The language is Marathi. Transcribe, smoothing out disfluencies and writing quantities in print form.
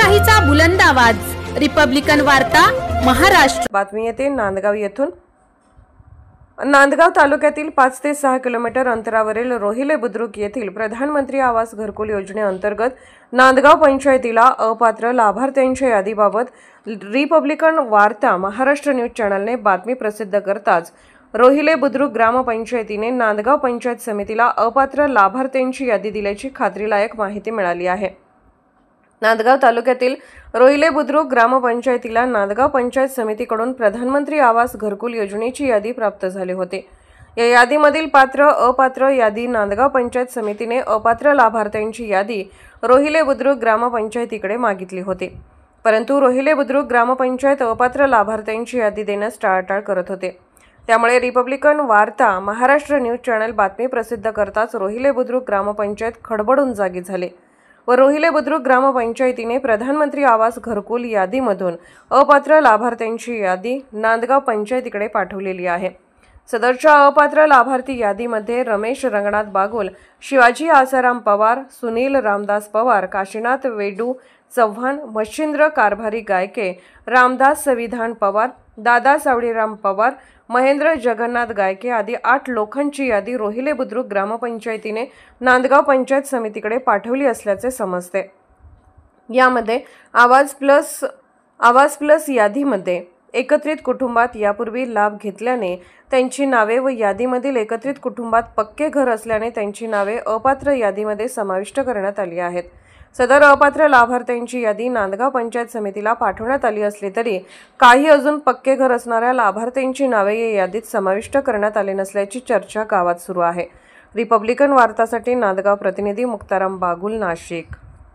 लोकशाहीचा बुलंद आवाज रिपब्लिकन वार्ता महाराष्ट्र। बातमी येते नांदगाव येथून। नांदगाव तालुक्यातील 5 ते 6 किलोमीटर अंतरावरील रोहिले बुद्रुक येथील प्रधानमंत्री आवास घरकुल योजनेअंतर्गत नांदगाव पंचायतीला अपात्र लाभार्थ्यांच्या यादीबाबत रिपब्लिकन वार्ता महाराष्ट्र न्यूज चॅनलने बातमी प्रसिद्ध करताच रोहिले बुद्रुक ग्रामपंचायतीने नांदगाव पंचायत समितीला अपात्र लाभार्थ्यांची यादी दिल्याची खात्रीलायक माहिती मिळाली आहे। नांदगाव तालुक्यातील रोहिले बुद्रुक ग्रामपंचायतीला नांदगाव पंचायत समितीकडून प्रधानमंत्री आवास घरकुल योजनेची यादी प्राप्त झाली होती। या यादीमधील पात्र अपात्र यादी नांदगाव पंचायत समितीने अपात्र लाभार्थ्यांची यादी रोहिले बुद्रुक ग्रामपंचायतीकडे मागितली होती, परंतु रोहिले बुद्रुक ग्रामपंचायत अपात्र लाभार्थ्यांची यादी देण्यास टाळाटाळ करत होते। त्यामुळे रिपब्लिकन वार्ता महाराष्ट्र न्यूज चॅनल बातमी प्रसिद्ध करताच रोहिले बुद्रुक ग्रामपंचायत खडबडून जागी झाले व रोहिले बुद्रुक ग्रामपंचायतीने प्रधानमंत्री आवास घरकुल यादीमधून अपात्र लाभार्थ्यांची यादी नांदगाव पंचायतीकडे पाठवलेली आहे। सदरच्या अपात्र लाभार्थी यादीमध्ये रमेश रंगनाथ बागुल, शिवाजी आसाराम पवार, सुनील रामदास पवार, काशीनाथ वेडू चव्हाण, मच्छिंद्र कारभारी गायके, रामदास संविधान पवार, दादा सावळीराम पवार, महेंद्र जगन्नाथ गायके आदी 8 लोकांची यादी रोहिले बुद्रुक ग्रामपंचायतीने नांदगाव पंचायत समितीकडे पाठवली असल्याचे समजते। यामध्ये आवाज प्लस यादीमध्ये एकत्रित कुटुंबात यापूर्वी लाभ घेतल्याने त्यांची नावे व यादीमधील एकत्रित कुटुंबात पक्के घर असल्याने त्यांची नावे अपात्र यादीमध्ये समाविष्ट करण्यात आली आहेत। सदर अपात्र लाभार्थ्यांची यादी नांदगाव पंचायत समितीला पाठवण्यात आली असली तरी काही अजून पक्के घर असणाऱ्या लाभार्थ्यांची नावे या यादीत समाविष्ट करण्यात आली नसल्याची चर्चा गावात सुरू आहे। रिपब्लिकन वार्तासाठी नांदगाव प्रतिनिधी मुक्ताराम बागुल, नाशिक।